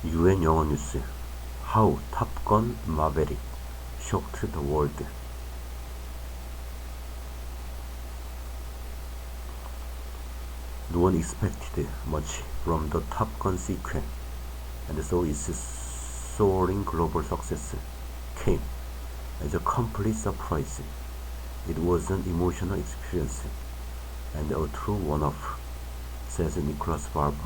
UN 영어뉴스 How Top Gun Maverick shocked the world. No one expected much from the Top Gun sequel, and so its soaring global success came as a complete surprise. It was an emotional experience and a true one-off, says Nicholas Barber.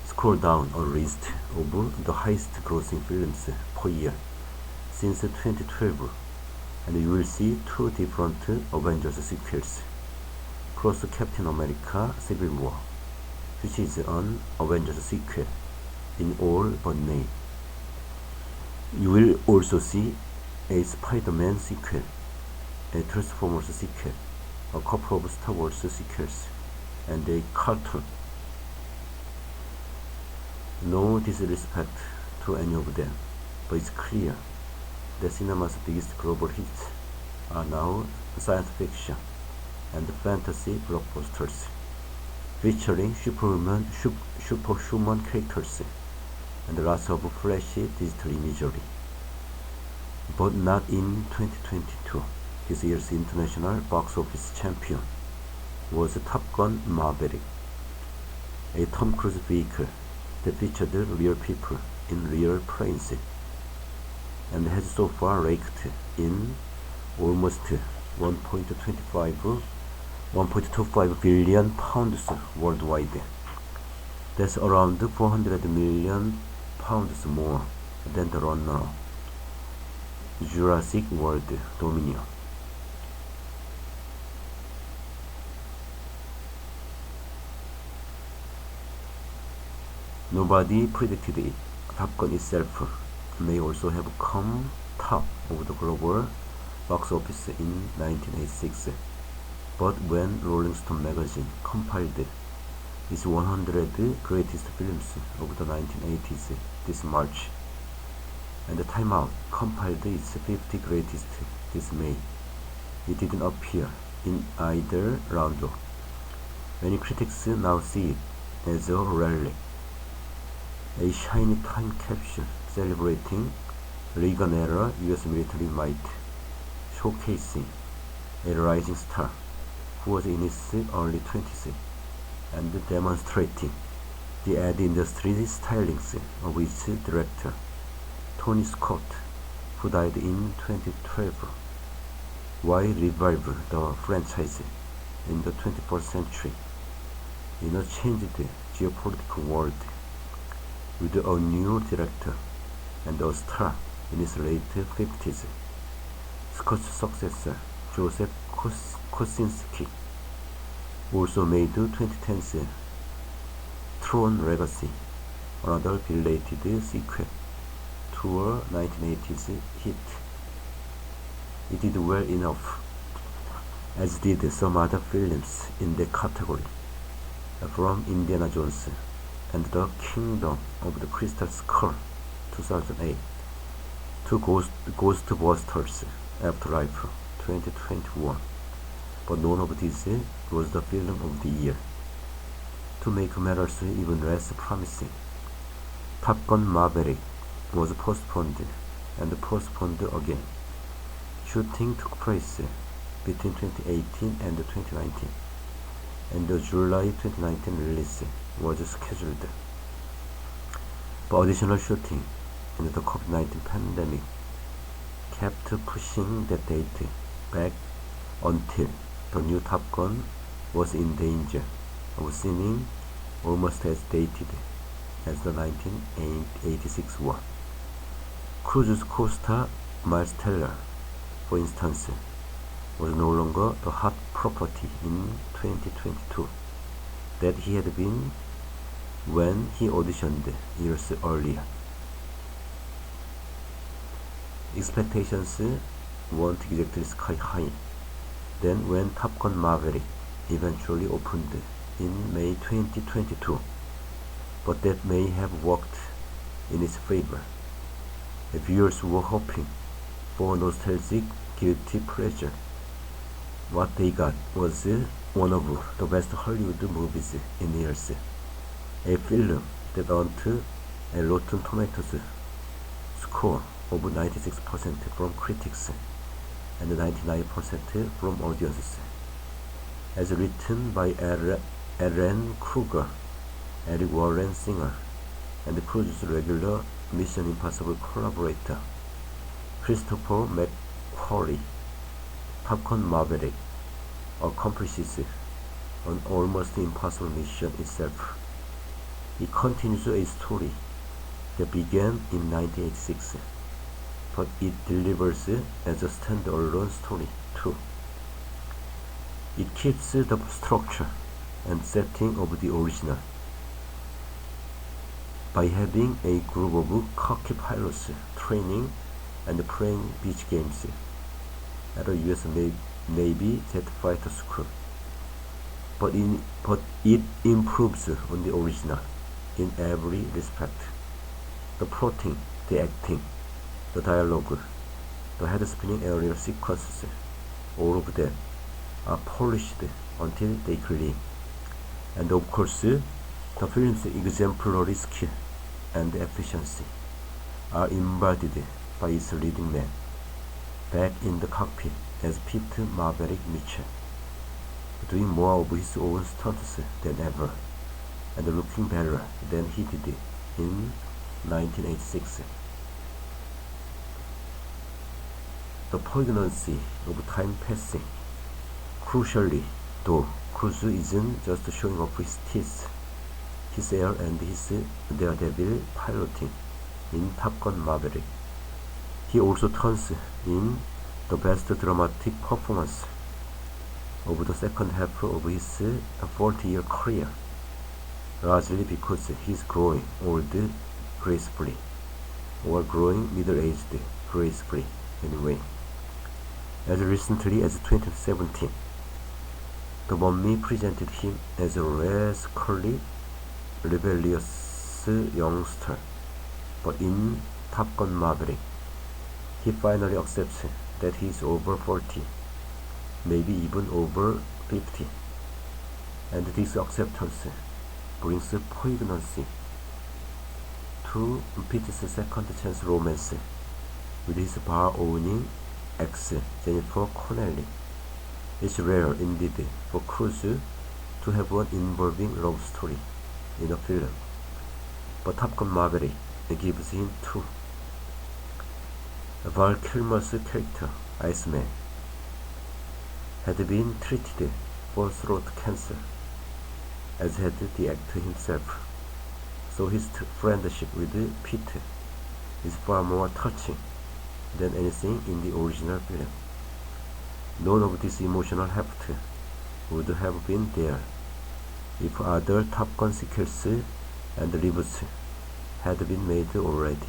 Scroll down a list of the highest-grossing films per year since 2012, and you will see two different Avengers sequels, plus Captain America Civil War, which is an Avengers sequel in all but name. You will also see a Spider-Man sequel, a Transformers sequel, a couple of Star Wars sequels, and a cartoon. No disrespect to any of them, but it's clear that cinema's biggest global hits are now science fiction and fantasy blockbusters, featuring superhuman characters and lots of flashy digital imagery. But not in 2022. This year's international box office champion was Top Gun Maverick, a Tom Cruise vehicle that featured real people in real planes, and has so far raked in almost 1.25 billion pounds worldwide. That's around 400 million pounds more than the runner Jurassic World Dominion. Nobody predicted it. Top Gun itself may also have come top of the global box office in 1986, but when Rolling Stone magazine compiled its 100 greatest films of the 1980s this March, and Time Out compiled its 50 greatest this May, it didn't appear in either roundup. Many critics now see it as a relic, a shiny time capsule celebrating Reagan-era US military might, showcasing a rising star who was in his early 20s and demonstrating the ad industry's stylings of its director, Tony Scott, who died in 2012. Why revive the franchise in the 21st century in a changed geopolitical world with a new director and a star in his late 50s? Scott's successor, Joseph Kosinski, also made 2010's Tron Legacy, another belated sequel to a 1980s hit. It did well enough, as did some other films in the category, from Indiana Jones and the Kingdom of the Crystal Skull 2008 to Ghostbusters Afterlife 2021, but none of these was the film of the year. To make matters even less promising, Top Gun Maverick was postponed and postponed again. Shooting took place between 2018 and 2019, and the July 2019 release was scheduled. But additional shooting and the COVID-19 pandemic kept pushing that date back until the new Top Gun was in danger of seeming almost as dated as the 1986 one. Cruise's co-star Miles Teller, for instance, was no longer the hot property in 2022 that he had been when he auditioned years earlier. Expectations weren't exactly sky high then when Top Gun Maverick eventually opened in May 2022, but that may have worked in its favor. Viewers were hoping for nostalgic guilty pleasure. What they got was one of the best Hollywood movies in years. a film that earned a Rotten Tomatoes score of 96% from critics and 99% from audiences. As written by Aaron Kruger, Eric Warren Singer, and Cruise's regular Mission Impossible collaborator Christopher McQuarrie, Top Gun Maverick accomplishes an almost impossible mission itself. It continues a story that began in 1986, but it delivers as a standalone story too. It keeps the structure and setting of the original by having a group of cocky pilots training and playing beach games at a US Navy jet fighter school. But it improves on the original in every respect. The plotting, the acting, the dialogue, the head-spinning aerial sequences, all of them are polished until they gleam. And of course, the film's exemplary skill and efficiency are embodied by its leading man, back in the cockpit as Pete Maverick Mitchell, doing more of his own stunts than ever, and looking better than he did in 1986. The poignancy of time passing. Crucially, though, Cruise isn't just showing off his teeth, his air and his daredevil piloting in Top Gun Maverick. He also turns in the best dramatic performance of the second half of his 40-year career, largely because he's growing old gracefully, or growing middle-aged gracefully anyway. As recently as 2017, the Mummy presented him as a rascally, rebellious youngster, but in Top Gun Maverick, he finally accepts that he is over 40, maybe even over 50, and this acceptance brings poignancy to Pete's second chance romance with his bar-owning ex Jennifer Connelly. It's rare indeed for Cruise to have an involving love story in a film, but Top Gun Maverick gives him two. Val Kilmer's character, Iceman, had been treated for throat cancer, as had the actor himself, so his friendship with Pete is far more touching than anything in the original film. None of this emotional heft would have been there if other Top Gun sequels and reboots had been made already.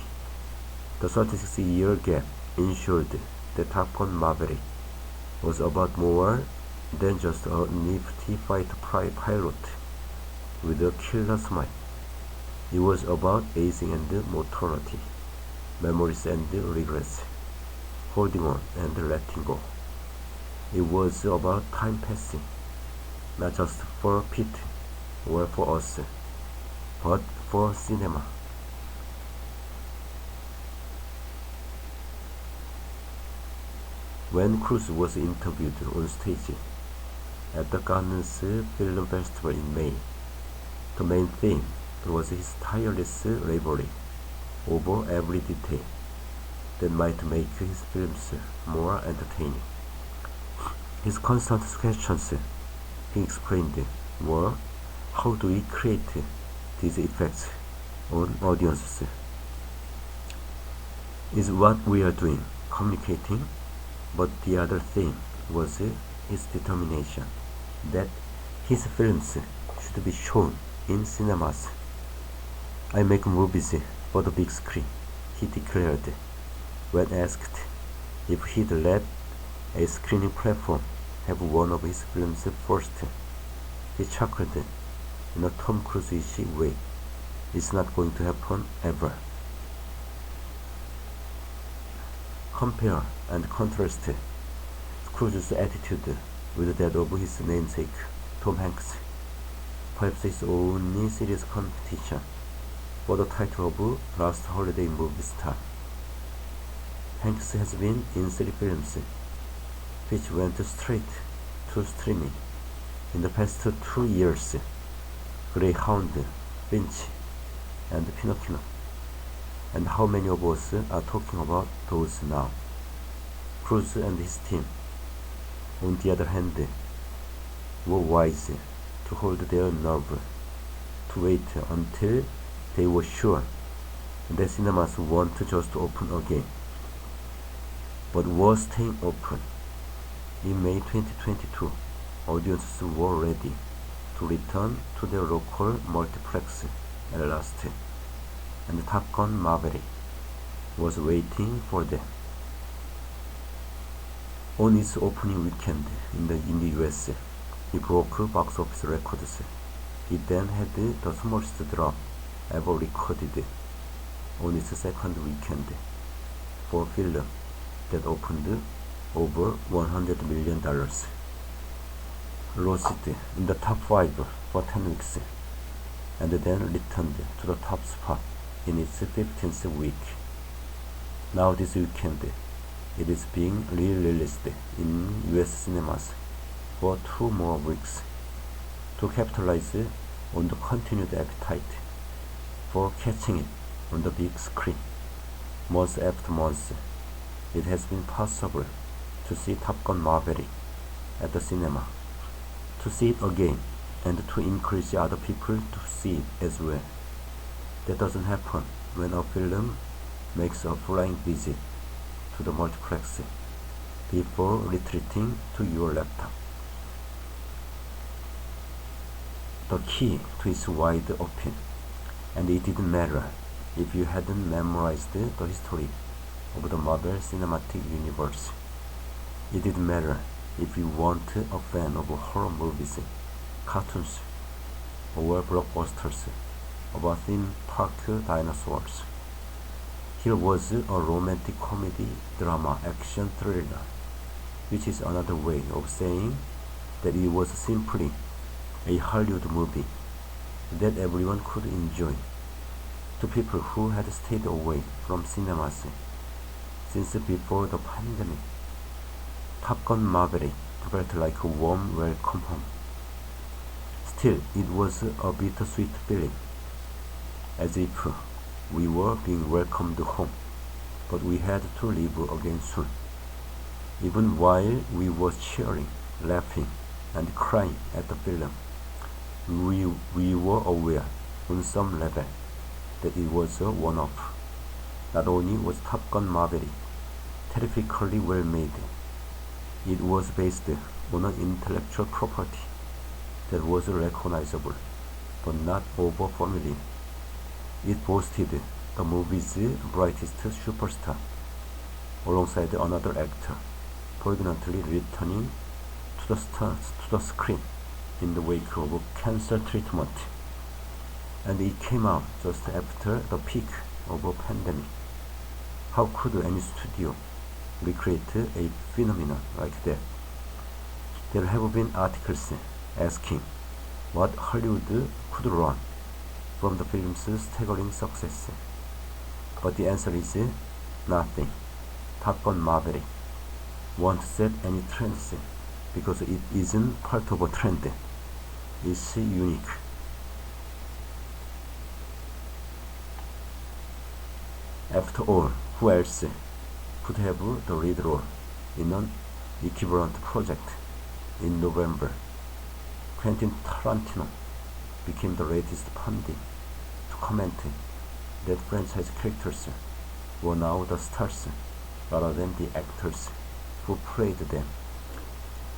The 36-year gap ensured that Top Gun Maverick was about more than just a nifty fighter pilot with a killer smile. It was about aging and mortality, memories and regrets, holding on and letting go. It was about time passing, not just for Pete or for us, but for cinema. When Cruise was interviewed on stage at the Cannes Film Festival in May, the main theme was his tireless laboring over every detail that might make his films more entertaining. His constant questions, he explained, were how do we create these effects on audiences? Is what we are doing communicating? But the other thing was his determination that his films should be shown in cinemas. I make movies for the big screen, he declared when asked if he'd let a screening platform have one of his films first. He chuckled in a Tom Cruise-ish way. It's not going to happen ever. Compare and contrast Cruise's attitude with that of his namesake, Tom Hanks. perhaps its only serious competition for the title of Last Holiday Movie Star. Hanks has been in 3 films, which went straight to streaming in the past 2 years: Greyhound, Finch, and Pinocchio. And how many of us are talking about those now? Cruise and his team, on the other hand, were wise to hold their nerve, to wait until they were sure that cinemas won't just open again, but were staying open. In May 2022, audiences were ready to return to their local multiplex at last, and Top Gun Maverick was waiting for them. On its opening weekend in the US, it broke box office records. It then had the smallest drop ever recorded on its second weekend for a film that opened over $100 million. Lost in the top 5 for 10 weeks, and then returned to the top spot in its 15th week. Now this weekend, it is being re-released in US cinemas for 2 more weeks to capitalize on the continued appetite for catching it on the big screen. Month after month, it has been possible to see Top Gun Maverick at the cinema, to see it again, and to encourage other people to see it as well. That doesn't happen when a film makes a flying visit to the multiplex before retreating to your laptop. The key to its wide open, and it didn't matter if you hadn't memorized the history of the Marvel Cinematic Universe. It didn't matter if you weren't a fan of horror movies, cartoons, or blockbusters about theme park dinosaurs. Here was a romantic comedy, drama, action thriller, which is another way of saying that it was simply a Hollywood movie that everyone could enjoy. To people who had stayed away from cinemas since before the pandemic, Top Gun Maverick felt like a warm welcome home. Still, it was a bittersweet feeling, as if we were being welcomed home, but we had to leave again soon. Even while we were cheering, laughing, and crying at the film, we were aware, on some level, that it was a one-off. Not only was Top Gun Maverick terrifically well made, it was based on an intellectual property that was recognizable, but not over-familiar. It boasted the movie's brightest superstar, alongside another actor, poignantly returning to the screen in the wake of cancer treatment. And it came out just after the peak of a pandemic. How could any studio recreate a phenomenon like that? There have been articles asking what Hollywood could learn from the film's staggering success. But the answer is nothing. Top Gun Maverick won't set any trends because it isn't part of a trend. It's unique. After all, who else could have the lead role in an equivalent project? In November, Quentin Tarantino became the latest pundit to comment that franchise characters were now the stars rather than the actors who played them.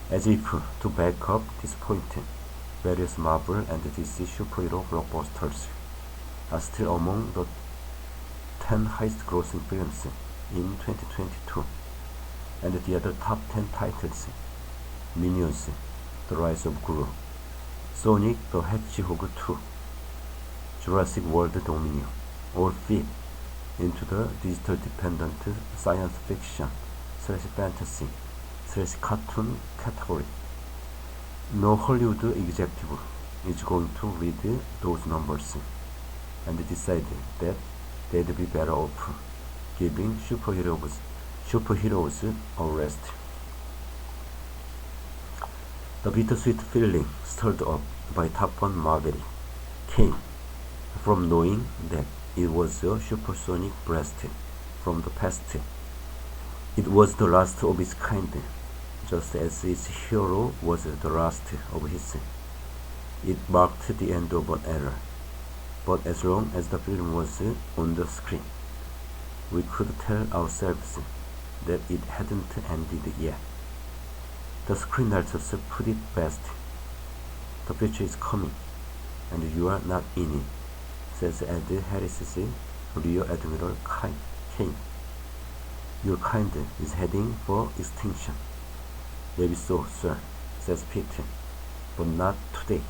As if to back up this point, various Marvel and DC superhero blockbusters are still among the 10 highest grossing films in 2022, and the other top 10 titles: Minions, The Rise of Gru, Sonic the Hedgehog 2, Jurassic World Dominion, all fit into the digital dependent science fiction / fantasy / cartoon category. No Hollywood executive is going to read those numbers and decide that they'd be better off giving superheroes a rest. The bittersweet feeling stirred up by Top Gun Maverick came from knowing that it was a supersonic blast from the past. It was the last of its kind, just as its hero was the last of his. It marked the end of an era, but as long as the film was on the screen, we could tell ourselves that it hadn't ended yet. The screenwriters put it best. The future is coming, and you are not in it, says Ed Harris's Rear Admiral Kane. Your kind is heading for extinction. Maybe so, sir, says Pete, but not today.